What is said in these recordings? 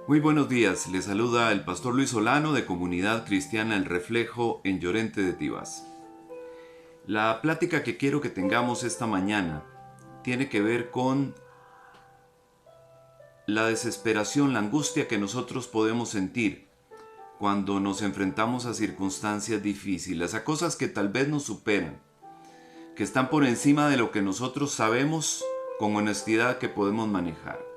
Muy buenos días, les saluda el pastor Luis Solano de Comunidad Cristiana El Reflejo en Llorente de Tibás. La plática que quiero que tengamos esta mañana tiene que ver con la desesperación, la angustia que nosotros podemos sentir cuando nos enfrentamos a circunstancias difíciles, a cosas que tal vez nos superan, que están por encima de lo que nosotros sabemos con honestidad que podemos manejar.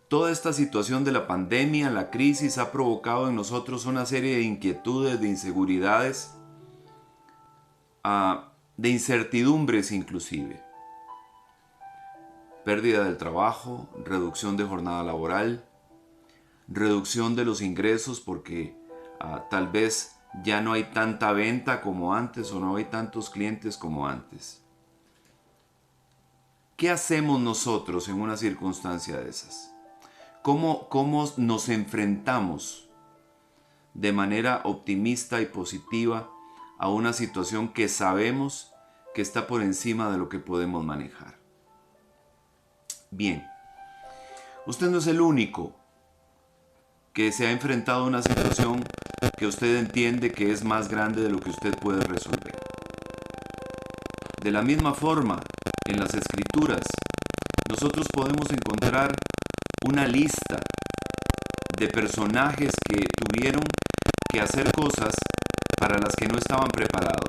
Toda esta situación de la pandemia, la crisis, ha provocado en nosotros una serie de inquietudes, de inseguridades, de incertidumbres inclusive. Pérdida del trabajo, reducción de jornada laboral, reducción de los ingresos porque tal vez ya no hay tanta venta como antes o no hay tantos clientes como antes. ¿Qué hacemos nosotros en una circunstancia de esas? ¿Cómo nos enfrentamos de manera optimista y positiva a una situación que sabemos que está por encima de lo que podemos manejar? Bien, usted no es el único que se ha enfrentado a una situación que usted entiende que es más grande de lo que usted puede resolver. De la misma forma, en las Escrituras, nosotros podemos encontrar una lista de personajes que tuvieron que hacer cosas para las que no estaban preparados,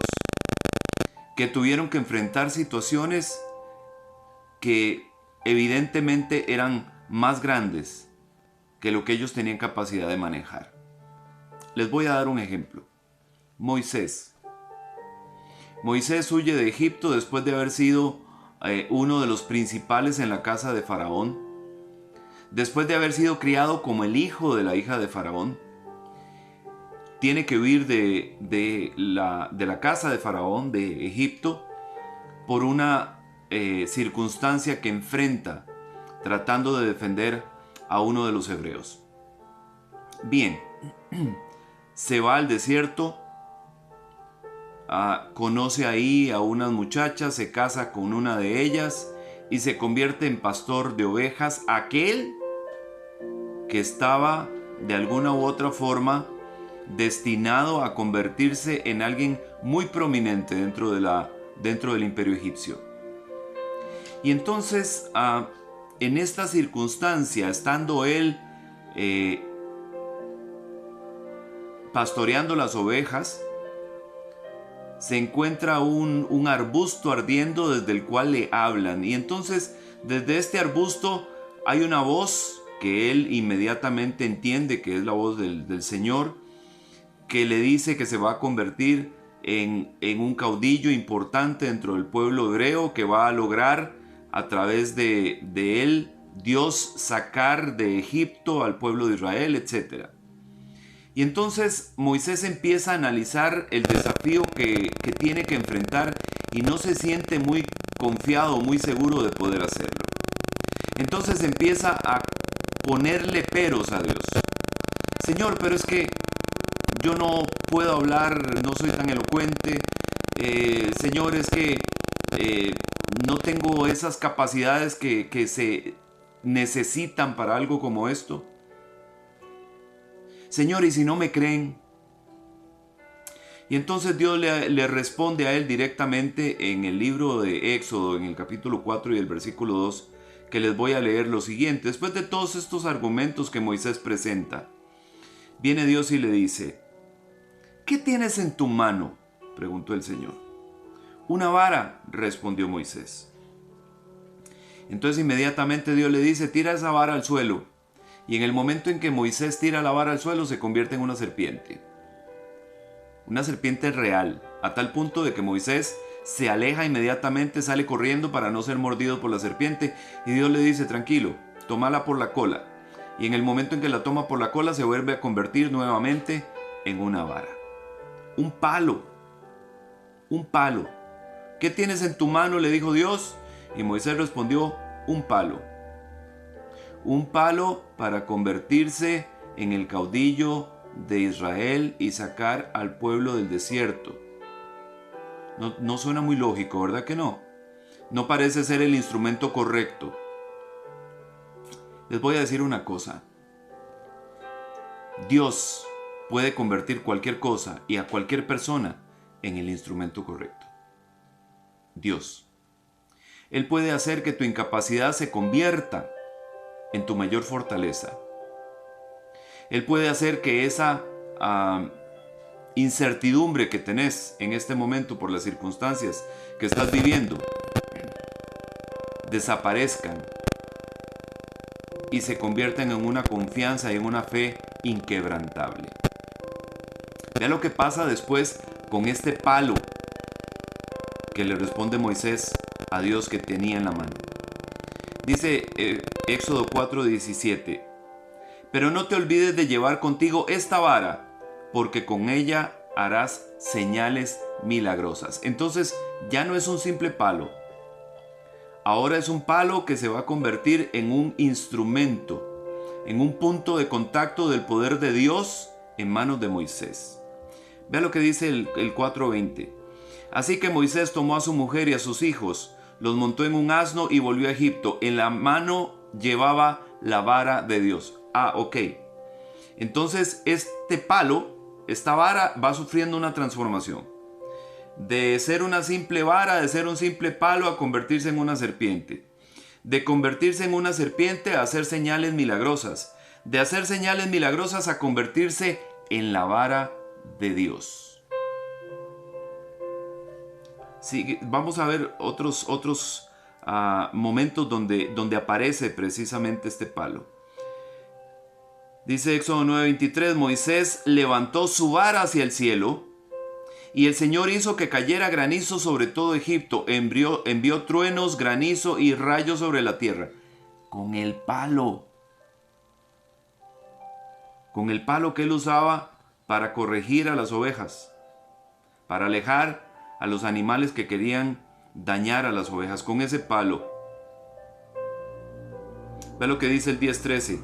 que tuvieron que enfrentar situaciones que evidentemente eran más grandes que lo que ellos tenían capacidad de manejar. Les voy a dar un ejemplo. Moisés. Moisés huye de Egipto después de haber sido uno de los principales en la casa de Faraón, después de haber sido criado como el hijo de la hija de Faraón. Tiene que huir de la casa de Faraón, de Egipto, por una circunstancia que enfrenta tratando de defender a uno de los hebreos. Bien, se va al desierto, conoce ahí a unas muchachas, se casa con una de ellas y se convierte en pastor de ovejas, aquel que estaba de alguna u otra forma destinado a convertirse en alguien muy prominente dentro del imperio egipcio. Y entonces, en esta circunstancia, estando él pastoreando las ovejas, se encuentra un arbusto ardiendo desde el cual le hablan. Y entonces, desde este arbusto hay una voz que él inmediatamente entiende que es la voz del Señor, que le dice que se va a convertir en un caudillo importante dentro del pueblo hebreo, que va a lograr a través de él Dios sacar de Egipto al pueblo de Israel, etc. Y entonces Moisés empieza a analizar el desafío que tiene que enfrentar y no se siente muy confiado, muy seguro de poder hacerlo. Entonces empieza a ponerle peros a Dios. Señor, pero es que yo no puedo hablar, no soy tan elocuente. Señor, es que no tengo esas capacidades que se necesitan para algo como esto. Señor, ¿y si no me creen? Y entonces Dios le responde a él directamente en el libro de Éxodo, en el capítulo 4 y el versículo 2, que les voy a leer lo siguiente. Después de todos estos argumentos que Moisés presenta, viene Dios y le dice: ¿qué tienes en tu mano?, preguntó el Señor. Una vara, respondió Moisés. Entonces inmediatamente Dios le dice: tira esa vara al suelo. Y en el momento en que Moisés tira la vara al suelo, se convierte en una serpiente. Una serpiente real, a tal punto de que Moisés se aleja inmediatamente, sale corriendo para no ser mordido por la serpiente. Y Dios le dice: tranquilo, tómala por la cola. Y en el momento en que la toma por la cola, se vuelve a convertir nuevamente en una vara. Un palo. Un palo. ¿Qué tienes en tu mano?, le dijo Dios. Y Moisés respondió: un palo. Un palo para convertirse en el caudillo de Israel y sacar al pueblo del desierto. No suena muy lógico, ¿verdad que no? No parece ser el instrumento correcto. Les voy a decir una cosa. Dios puede convertir cualquier cosa y a cualquier persona en el instrumento correcto. Dios. Él puede hacer que tu incapacidad se convierta en tu mayor fortaleza. Él puede hacer que esa incertidumbre que tenés en este momento por las circunstancias que estás viviendo desaparezcan y se conviertan en una confianza y en una fe inquebrantable. Vea lo que pasa después con este palo que le responde Moisés a Dios que tenía en la mano. Dice Éxodo 4:17: pero no te olvides de llevar contigo esta vara, porque con ella harás señales milagrosas. Entonces ya no es un simple palo. Ahora es un palo que se va a convertir en un instrumento, en un punto de contacto del poder de Dios en manos de Moisés. Vea lo que dice el 4:20. Así que Moisés tomó a su mujer y a sus hijos, los montó en un asno y volvió a Egipto. En la mano llevaba la vara de Dios. Ok. Entonces este palo, esta vara va sufriendo una transformación. De ser una simple vara, de ser un simple palo a convertirse en una serpiente. De convertirse en una serpiente a hacer señales milagrosas. De hacer señales milagrosas a convertirse en la vara de Dios. Sí, vamos a ver otros momentos donde aparece precisamente este palo. Dice Éxodo 9:23: Moisés levantó su vara hacia el cielo, y el Señor hizo que cayera granizo sobre todo Egipto. Envió truenos, granizo y rayos sobre la tierra. Con el palo. Con el palo que él usaba para corregir a las ovejas. Para alejar a los animales que querían dañar a las ovejas. Con ese palo. Ve lo que dice el 10:13.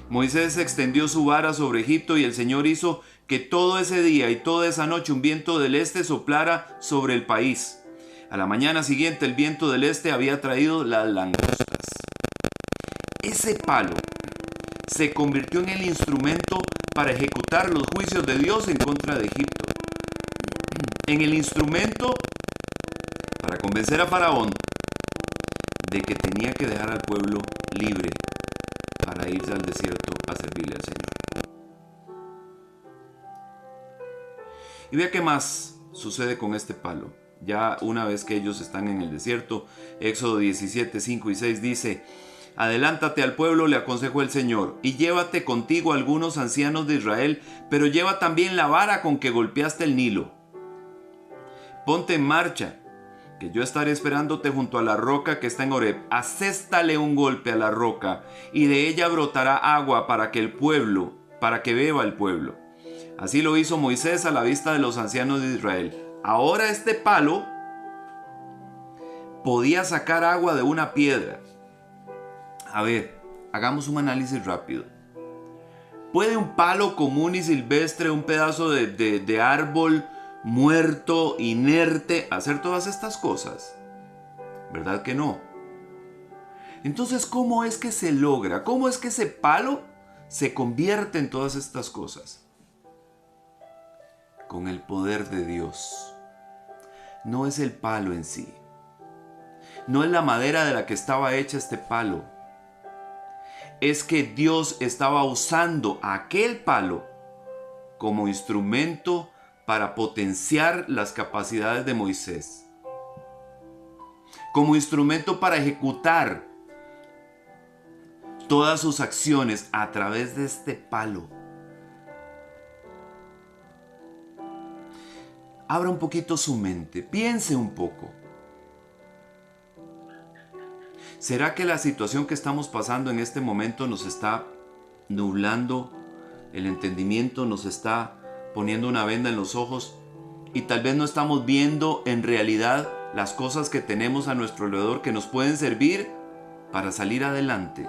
Moisés extendió su vara sobre Egipto, y el Señor hizo que todo ese día y toda esa noche un viento del este soplara sobre el país. A la mañana siguiente el viento del este había traído las langostas. Ese palo se convirtió en el instrumento para ejecutar los juicios de Dios en contra de Egipto. En el instrumento para convencer a Faraón de que tenía que dejar al pueblo libre para irse al desierto a servirle al Señor. Y vea qué más sucede con este palo. Ya una vez que ellos están en el desierto, Éxodo 17:5 y 6 dice: adelántate al pueblo, le aconsejó el Señor, y llévate contigo algunos ancianos de Israel, pero lleva también la vara con que golpeaste el Nilo. Ponte en marcha, que yo estaré esperándote junto a la roca que está en Horeb. Aséstale un golpe a la roca, y de ella brotará agua para que beba el pueblo. Así lo hizo Moisés a la vista de los ancianos de Israel. Ahora este palo podía sacar agua de una piedra. A ver, hagamos un análisis rápido. ¿Puede un palo común y silvestre, un pedazo de árbol muerto, inerte, hacer todas estas cosas? ¿Verdad que no? Entonces, ¿cómo es que se logra? ¿Cómo es que ese palo se convierte en todas estas cosas? Con el poder de Dios. No es el palo en sí. No es la madera de la que estaba hecha este palo. Es que Dios estaba usando aquel palo como instrumento para potenciar las capacidades de Moisés. Como instrumento para ejecutar todas sus acciones a través de este palo. Abra un poquito su mente, piense un poco. ¿Será que la situación que estamos pasando en este momento nos está nublando el entendimiento, nos está poniendo una venda en los ojos y tal vez no estamos viendo en realidad las cosas que tenemos a nuestro alrededor que nos pueden servir para salir adelante?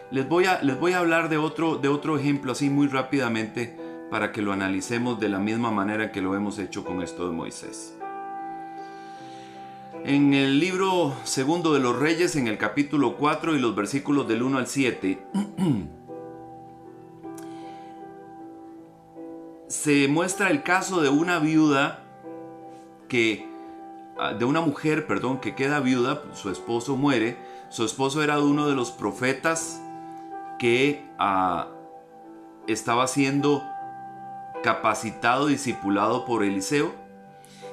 Les voy a hablar de otro ejemplo así muy rápidamente para que lo analicemos de la misma manera que lo hemos hecho con esto de Moisés. En el libro segundo de los Reyes, en el capítulo 4 y los versículos del 1 al 7, se muestra el caso de una viuda de una mujer, que queda viuda. Su esposo muere. Su esposo era uno de los profetas que estaba siendo capacitado, discipulado por Eliseo.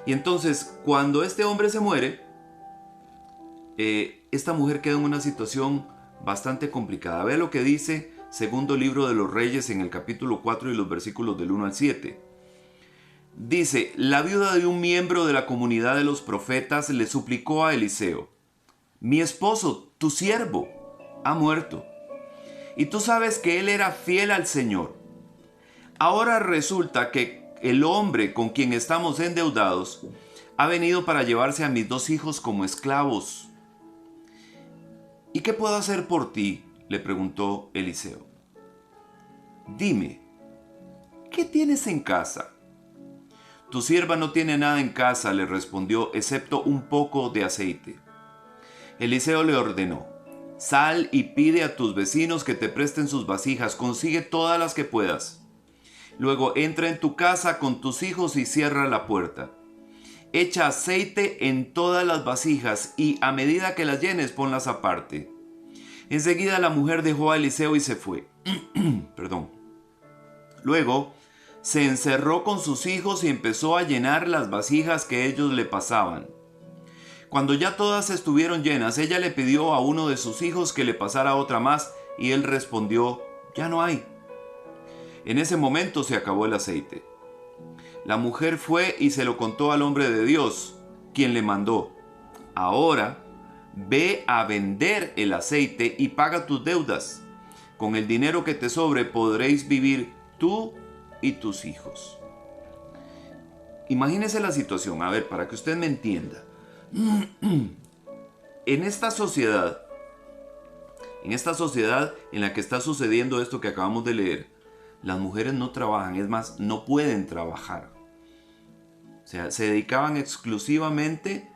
Y entonces, cuando este hombre se muere, esta mujer queda en una situación bastante complicada. Ve lo que dice segundo libro de los Reyes en el capítulo 4 y los versículos del 1 al 7. Dice: la viuda de un miembro de la comunidad de los profetas le suplicó a Eliseo: mi esposo, tu siervo, ha muerto, y tú sabes que él era fiel al Señor. Ahora resulta que el hombre con quien estamos endeudados ha venido para llevarse a mis 2 hijos como esclavos. ¿Y qué puedo hacer por ti?, le preguntó Eliseo. Dime, ¿qué tienes en casa? Tu sierva no tiene nada en casa, le respondió, excepto un poco de aceite. Eliseo le ordenó: sal y pide a tus vecinos que te presten sus vasijas, consigue todas las que puedas. Luego entra en tu casa con tus hijos y cierra la puerta. Echa aceite en todas las vasijas y a medida que las llenes, ponlas aparte. Enseguida la mujer dejó a Eliseo y se fue. Luego se encerró con sus hijos y empezó a llenar las vasijas que ellos le pasaban. Cuando ya todas estuvieron llenas, ella le pidió a uno de sus hijos que le pasara otra más y él respondió: ya no hay. En ese momento se acabó el aceite. La mujer fue y se lo contó al hombre de Dios, quien le mandó: ahora ve a vender el aceite y paga tus deudas. Con el dinero que te sobre podréis vivir tú y tus hijos. Imagínese la situación, a ver, para que usted me entienda. En esta sociedad en la que está sucediendo esto que acabamos de leer, las mujeres no trabajan, es más, no pueden trabajar. O sea, se dedicaban exclusivamente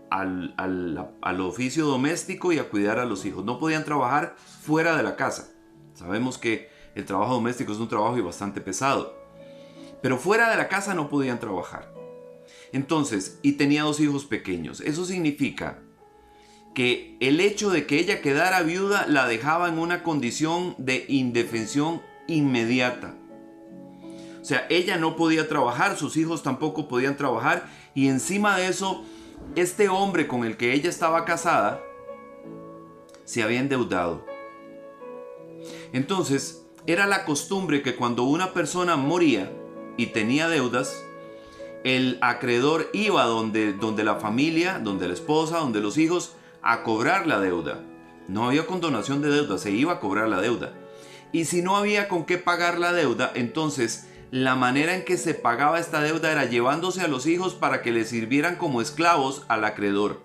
al oficio doméstico y a cuidar a los hijos. No podían trabajar fuera de la casa. Sabemos que el trabajo doméstico es un trabajo bastante pesado. Pero fuera de la casa no podían trabajar. Entonces, y tenía 2 hijos pequeños. Eso significa que el hecho de que ella quedara viuda la dejaba en una condición de indefensión inmediata. O sea, ella no podía trabajar, sus hijos tampoco podían trabajar, y encima de eso, este hombre con el que ella estaba casada se había endeudado. Entonces, era la costumbre que cuando una persona moría y tenía deudas, el acreedor iba donde la familia, donde la esposa, donde los hijos, a cobrar la deuda. No había condonación de deuda, se iba a cobrar la deuda. Y si no había con qué pagar la deuda, entonces la manera en que se pagaba esta deuda era llevándose a los hijos para que le sirvieran como esclavos al acreedor,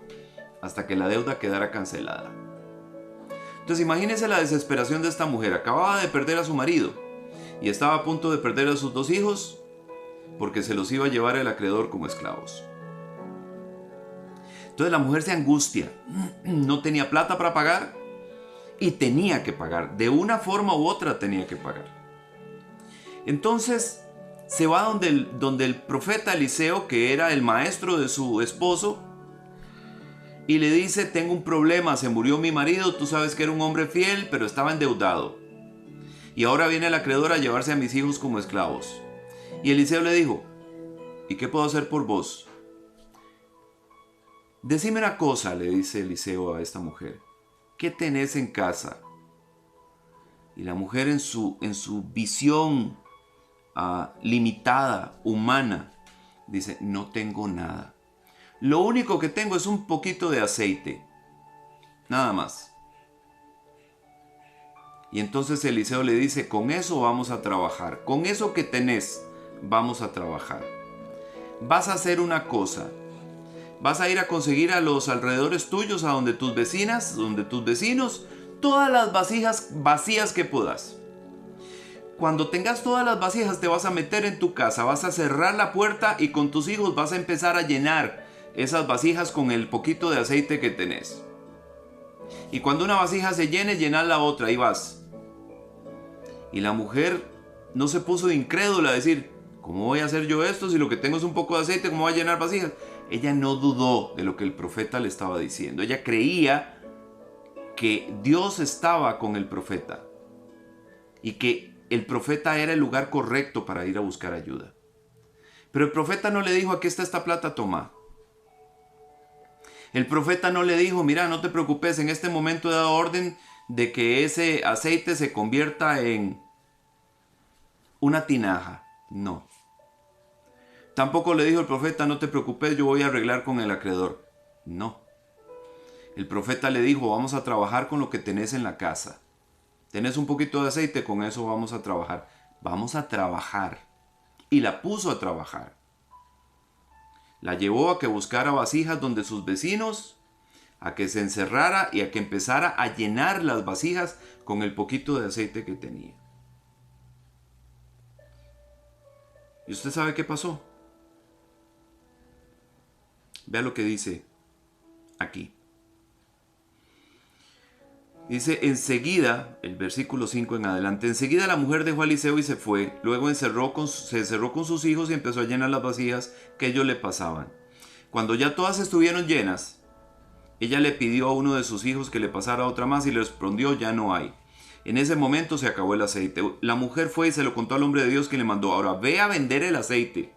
hasta que la deuda quedara cancelada. Entonces imagínense la desesperación de esta mujer. Acababa de perder a su marido y estaba a punto de perder a sus 2 hijos porque se los iba a llevar el acreedor como esclavos. Entonces la mujer se angustia, no tenía plata para pagar y tenía que pagar, de una forma u otra tenía que pagar. Entonces se va donde el profeta Eliseo, que era el maestro de su esposo, y le dice: tengo un problema, se murió mi marido, tú sabes que era un hombre fiel, pero estaba endeudado. Y ahora viene el acreedor a llevarse a mis hijos como esclavos. Y Eliseo le dijo: ¿y qué puedo hacer por vos? Decime una cosa, le dice Eliseo a esta mujer. ¿Qué tenés en casa? Y la mujer en su visión limitada, humana, dice: no tengo nada. Lo único que tengo es un poquito de aceite. Nada más. Y entonces Eliseo le dice: con eso vamos a trabajar. Con eso que tenés, vamos a trabajar. Vas a hacer una cosa. Vas a ir a conseguir a los alrededores tuyos, a donde tus vecinas, donde tus vecinos, todas las vasijas vacías que puedas. Cuando tengas todas las vasijas, te vas a meter en tu casa, vas a cerrar la puerta y con tus hijos vas a empezar a llenar esas vasijas con el poquito de aceite que tenés. Y cuando una vasija se llene, llenas la otra y vas. Y la mujer no se puso incrédula a decir, ¿cómo voy a hacer yo esto si lo que tengo es un poco de aceite? ¿Cómo voy a llenar vasijas? Ella no dudó de lo que el profeta le estaba diciendo. Ella creía que Dios estaba con el profeta y que el profeta era el lugar correcto para ir a buscar ayuda. Pero el profeta no le dijo, aquí está esta plata, toma. El profeta no le dijo, mira, no te preocupes, en este momento he dado orden de que ese aceite se convierta en una tinaja. No. Tampoco le dijo el profeta, no te preocupes, yo voy a arreglar con el acreedor. No. El profeta le dijo, vamos a trabajar con lo que tenés en la casa. Tenés un poquito de aceite, con eso vamos a trabajar. Vamos a trabajar. Y la puso a trabajar. La llevó a que buscara vasijas donde sus vecinos, a que se encerrara y a que empezara a llenar las vasijas con el poquito de aceite que tenía. ¿Y usted sabe qué pasó? Vea lo que dice aquí. Dice, enseguida, el versículo 5 en adelante, enseguida la mujer dejó a Eliseo y se fue, luego se encerró con sus hijos y empezó a llenar las vasijas que ellos le pasaban. Cuando ya todas estuvieron llenas, ella le pidió a uno de sus hijos que le pasara otra más y le respondió, ya no hay. En ese momento se acabó el aceite. La mujer fue y se lo contó al hombre de Dios que le mandó, ahora ve a vender el aceite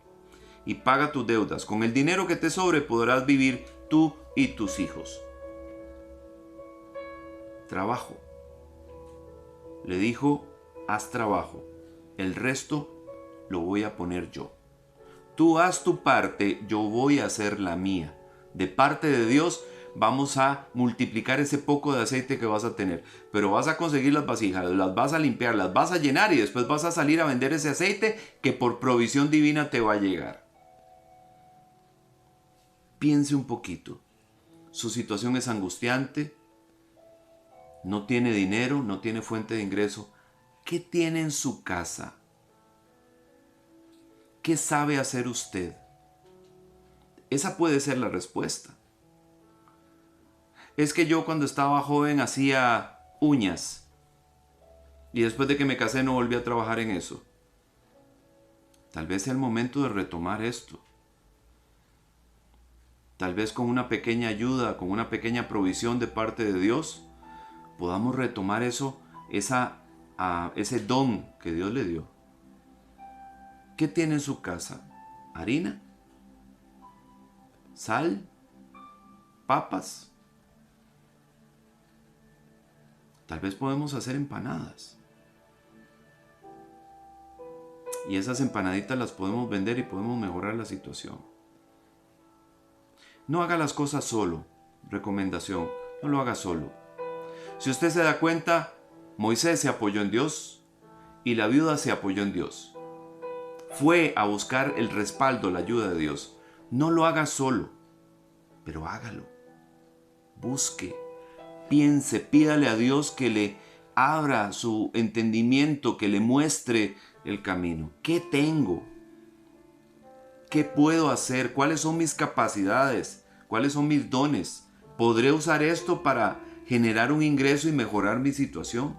y paga tus deudas. Con el dinero que te sobre podrás vivir tú y tus hijos. Trabajo. Le dijo, haz trabajo. El resto lo voy a poner yo. Tú haz tu parte, yo voy a hacer la mía. De parte de Dios vamos a multiplicar ese poco de aceite que vas a tener. Pero vas a conseguir las vasijas, las vas a limpiar, las vas a llenar y después vas a salir a vender ese aceite que por provisión divina te va a llegar. Piense un poquito. Su situación es angustiante. No tiene dinero, no tiene fuente de ingreso. ¿Qué tiene en su casa? ¿Qué sabe hacer usted? Esa puede ser la respuesta. Es que yo cuando estaba joven hacía uñas y después de que me casé no volví a trabajar en eso. Tal vez sea el momento de retomar esto. Tal vez con una pequeña ayuda, con una pequeña provisión de parte de Dios, podamos retomar eso, ese don que Dios le dio. ¿Qué tiene en su casa? ¿Harina? ¿Sal? ¿Papas? Tal vez podemos hacer empanadas. Y esas empanaditas las podemos vender y podemos mejorar la situación. No haga las cosas solo. Recomendación, no lo haga solo. Si usted se da cuenta, Moisés se apoyó en Dios y la viuda se apoyó en Dios. Fue a buscar el respaldo, la ayuda de Dios. No lo haga solo, pero hágalo. Busque, piense, pídale a Dios que le abra su entendimiento, que le muestre el camino. ¿Qué tengo? ¿Qué puedo hacer? ¿Cuáles son mis capacidades? ¿Cuáles son mis dones? ¿Podré usar esto para generar un ingreso y mejorar mi situación?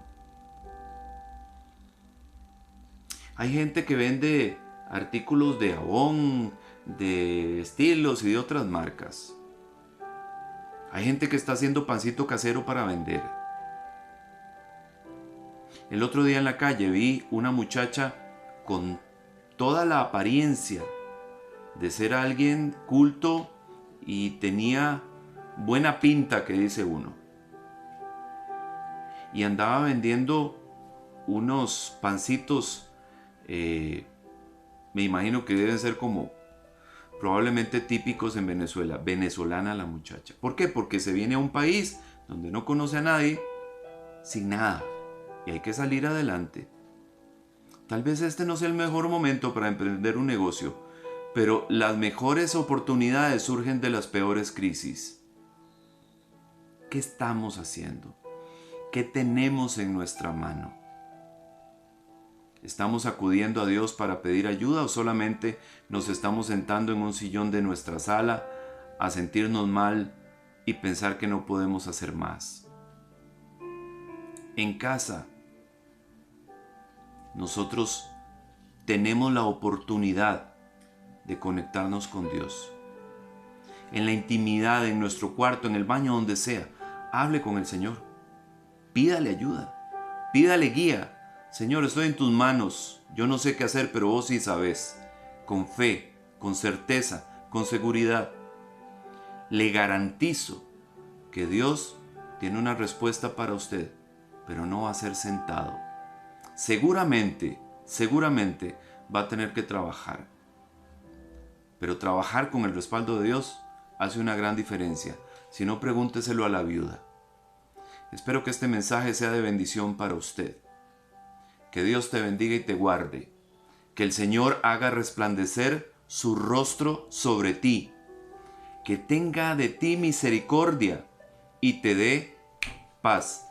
Hay gente que vende artículos de Avon, de Estilos y de otras marcas. Hay gente que está haciendo pancito casero para vender. El otro día en la calle vi una muchacha con toda la apariencia de ser alguien culto y tenía buena pinta, que dice uno. Y andaba vendiendo unos pancitos, me imagino que deben ser como probablemente típicos en Venezuela. Venezolana la muchacha. ¿Por qué? Porque se viene a un país donde no conoce a nadie, sin nada, y hay que salir adelante. Tal vez este no sea el mejor momento para emprender un negocio, pero las mejores oportunidades surgen de las peores crisis. ¿Qué estamos haciendo? ¿Qué tenemos en nuestra mano? ¿Estamos acudiendo a Dios para pedir ayuda o solamente nos estamos sentando en un sillón de nuestra sala a sentirnos mal y pensar que no podemos hacer más. En casa, nosotros tenemos la oportunidad de conectarnos con Dios. En la intimidad, en nuestro cuarto, en el baño, donde sea, hable con el Señor. Pídale ayuda, pídale guía. Señor, estoy en tus manos. Yo no sé qué hacer, pero vos sí sabes. Con fe, con certeza, con seguridad. Le garantizo que Dios tiene una respuesta para usted, pero no va a ser sentado. Seguramente va a tener que trabajar. Pero trabajar con el respaldo de Dios hace una gran diferencia. Si no, pregúnteselo a la viuda. Espero que este mensaje sea de bendición para usted. Que Dios te bendiga y te guarde. Que el Señor haga resplandecer su rostro sobre ti. Que tenga de ti misericordia y te dé paz.